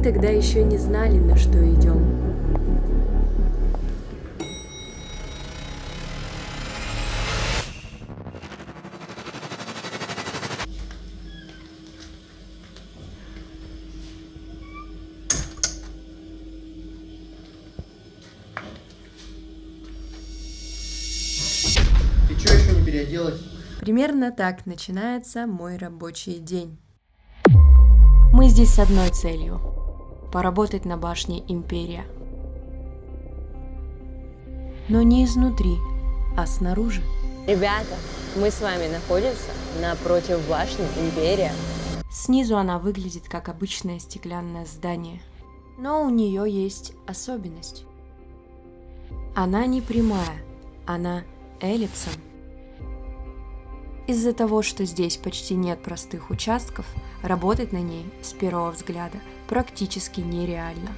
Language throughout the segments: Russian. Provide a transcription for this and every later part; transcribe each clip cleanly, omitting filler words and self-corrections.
тогда еще не знали, на что идем. Ты что, еще не переоделась? Примерно так начинается мой рабочий день. Мы здесь с одной целью – поработать на башне Империя. Но не изнутри, а снаружи. Ребята, мы с вами находимся напротив башни Империя. Снизу она выглядит как обычное стеклянное здание. Но у нее есть особенность. Она не прямая, она эллипсом. Из-за того, что здесь почти нет простых участков, работать на ней с первого взгляда практически нереально.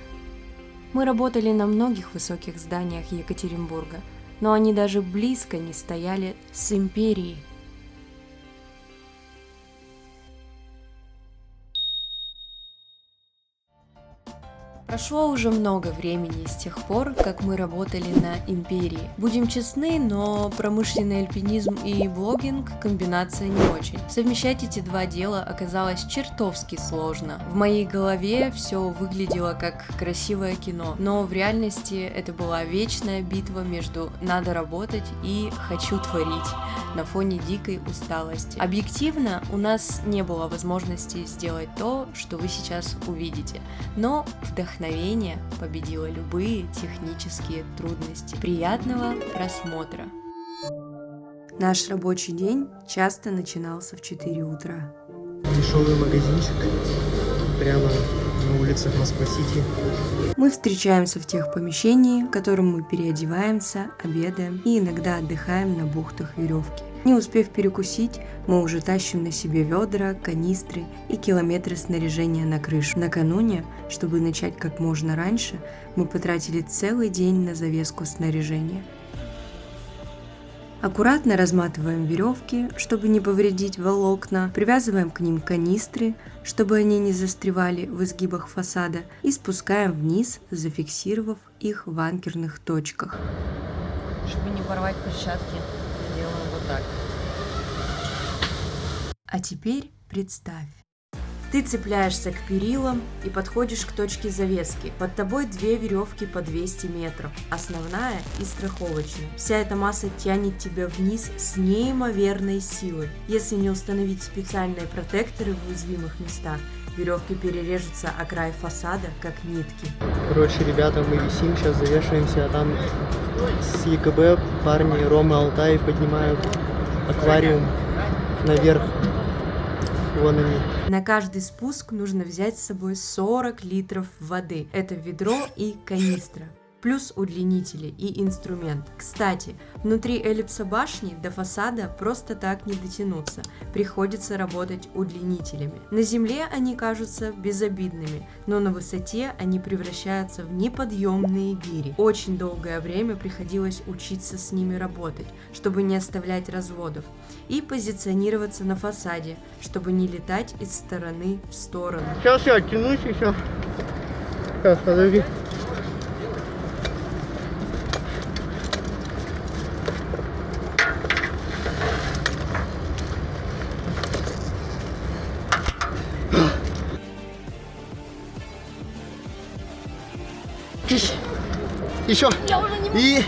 Мы работали на многих высоких зданиях Екатеринбурга, но они даже близко не стояли с Империей. Прошло уже много времени с тех пор, как мы работали на Империи. Будем честны, но промышленный альпинизм и блогинг – комбинация не очень. Совмещать эти два дела оказалось чертовски сложно. В моей голове все выглядело как красивое кино, но в реальности это была вечная битва между «надо работать» и «хочу творить» на фоне дикой усталости. Объективно, у нас не было возможности сделать то, что вы сейчас увидите, но вдохновение победило любые технические трудности. Приятного просмотра! Наш рабочий день часто начинался в 4 утра. Дешевый магазинчик прямо на улицах Москва-Сити. Мы встречаемся в тех помещениях, в котором мы переодеваемся, обедаем и иногда отдыхаем на бухтах веревки. Не успев перекусить, мы уже тащим на себе ведра, канистры и километры снаряжения на крышу. Накануне, чтобы начать как можно раньше, мы потратили целый день на завеску снаряжения. Аккуратно разматываем веревки, чтобы не повредить волокна, привязываем к ним канистры, чтобы они не застревали в изгибах фасада, и спускаем вниз, зафиксировав их в анкерных точках. Чтобы не порвать перчатки, делаем вот так. А теперь представь. Ты цепляешься к перилам и подходишь к точке завески. Под тобой 2 веревки по 200 метров, основная и страховочная. Вся эта масса тянет тебя вниз с неимоверной силой. Если не установить специальные протекторы в уязвимых местах, веревки перережутся о край фасада, как нитки. Короче, ребята, мы висим, сейчас завешиваемся, а там с ЕКБ парни Рома Алтай поднимают аквариум наверх. Вон они. На каждый спуск нужно взять с собой 40 литров воды. Это ведро и канистра. Плюс удлинители и инструмент. Кстати, внутри эллипса башни до фасада просто так не дотянуться. Приходится работать удлинителями. На земле они кажутся безобидными, но на высоте они превращаются в неподъемные гири. Очень долгое время приходилось учиться с ними работать, чтобы не оставлять разводов, и позиционироваться на фасаде, чтобы не летать из стороны в сторону. Сейчас я оттянусь еще. Сейчас, подожди. Еще. И...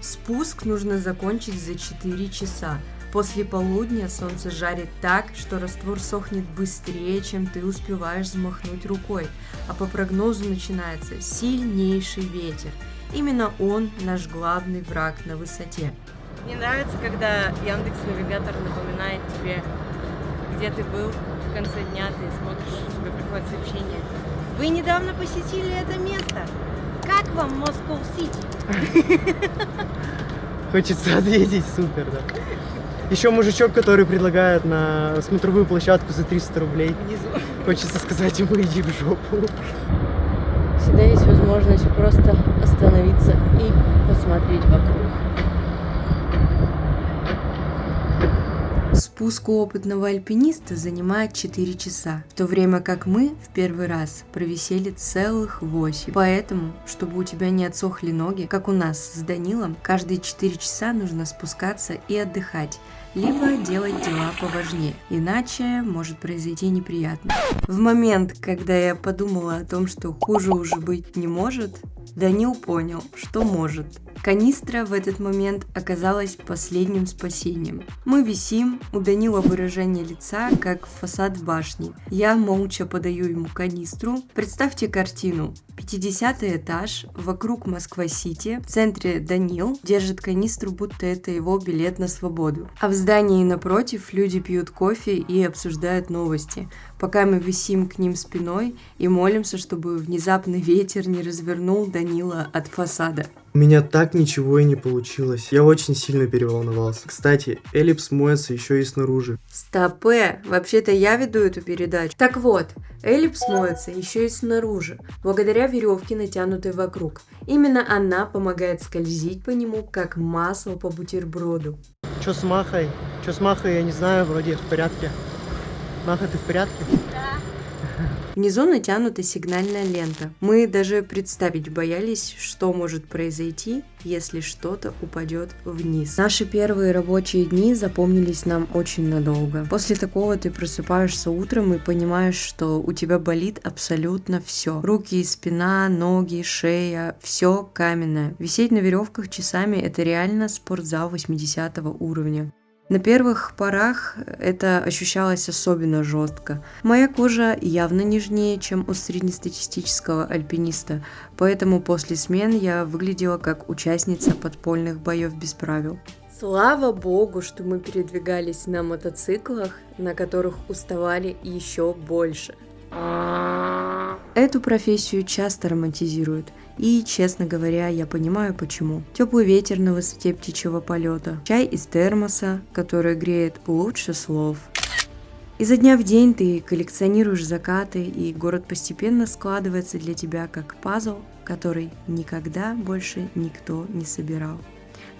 Спуск нужно закончить за 4 часа. После полудня солнце жарит так, что раствор сохнет быстрее, чем ты успеваешь взмахнуть рукой, а по прогнозу начинается сильнейший ветер. Именно он наш главный враг на высоте. Мне нравится, когда Яндекс.Навигатор напоминает тебе, где ты был в конце дня, ты смотришь, тебе приходит сообщение. Вы недавно посетили это место. Как вам Москва-Сити? Хочется ответить, супер, да. Еще мужичок, который предлагает на смотровую площадку за 300 рублей. Внизу. Хочется сказать ему, иди в жопу. Всегда есть возможность просто остановиться и посмотреть вокруг. Спуск у опытного альпиниста занимает 4 часа, в то время как мы в первый раз провисели целых 8. Поэтому, чтобы у тебя не отсохли ноги, как у нас с Данилом, каждые 4 часа нужно спускаться и отдыхать, либо делать дела поважнее, иначе может произойти неприятно. В момент, когда я подумала о том, что хуже уже быть не может, Данил понял, что может. Канистра в этот момент оказалась последним спасением. Мы висим, у Данила выражение лица, как фасад башни. Я молча подаю ему канистру. Представьте картину. 50-й этаж, вокруг Москва-Сити, в центре Данил держит канистру, будто это его билет на свободу. А в здании напротив люди пьют кофе и обсуждают новости, пока мы висим к ним спиной и молимся, чтобы внезапный ветер не развернул Данила от фасада. У меня так ничего и не получилось. Я очень сильно переволновался. Кстати, эллипс моется еще и снаружи. Стопэ, вообще-то я веду эту передачу. Так вот, эллипс моется еще и снаружи, благодаря веревке, натянутой вокруг. Именно она помогает скользить по нему, как масло по бутерброду. Чё с Махой? Я не знаю, вроде в порядке. Маха, ты в порядке? Внизу натянута сигнальная лента. Мы даже представить боялись, что может произойти, если что-то упадет вниз. Наши первые рабочие дни запомнились нам очень надолго. После такого ты просыпаешься утром и понимаешь, что у тебя болит абсолютно все. Руки, спина, ноги, шея, все каменное. Висеть на веревках часами — это реально спортзал 80 уровня. На первых порах это ощущалось особенно жестко. Моя кожа явно нежнее, чем у среднестатистического альпиниста, поэтому после смен я выглядела как участница подпольных боев без правил. Слава богу, что мы передвигались на мотоциклах, на которых уставали еще больше. Эту профессию часто романтизируют, и, честно говоря, я понимаю почему. Теплый ветер на высоте птичьего полета, чай из термоса, который греет лучше слов. Изо дня в день ты коллекционируешь закаты, и город постепенно складывается для тебя как пазл, который никогда больше никто не собирал.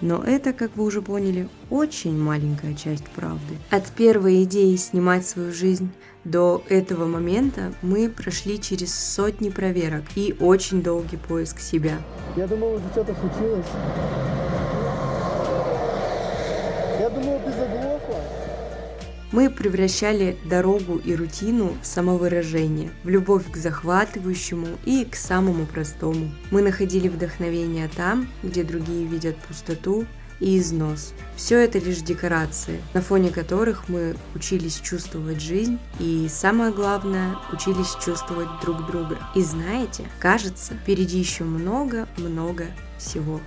Но это, как вы уже поняли, очень маленькая часть правды. От первой идеи снимать свою жизнь до этого момента мы прошли через сотни проверок и очень долгий поиск себя. Я думал, уже что-то случилось. Я думал, ты заглохла. Мы превращали дорогу и рутину в самовыражение, в любовь к захватывающему и к самому простому. Мы находили вдохновение там, где другие видят пустоту и износ. Все это лишь декорации, на фоне которых мы учились чувствовать жизнь и, самое главное, учились чувствовать друг друга. И знаете, кажется, впереди еще много-много всего.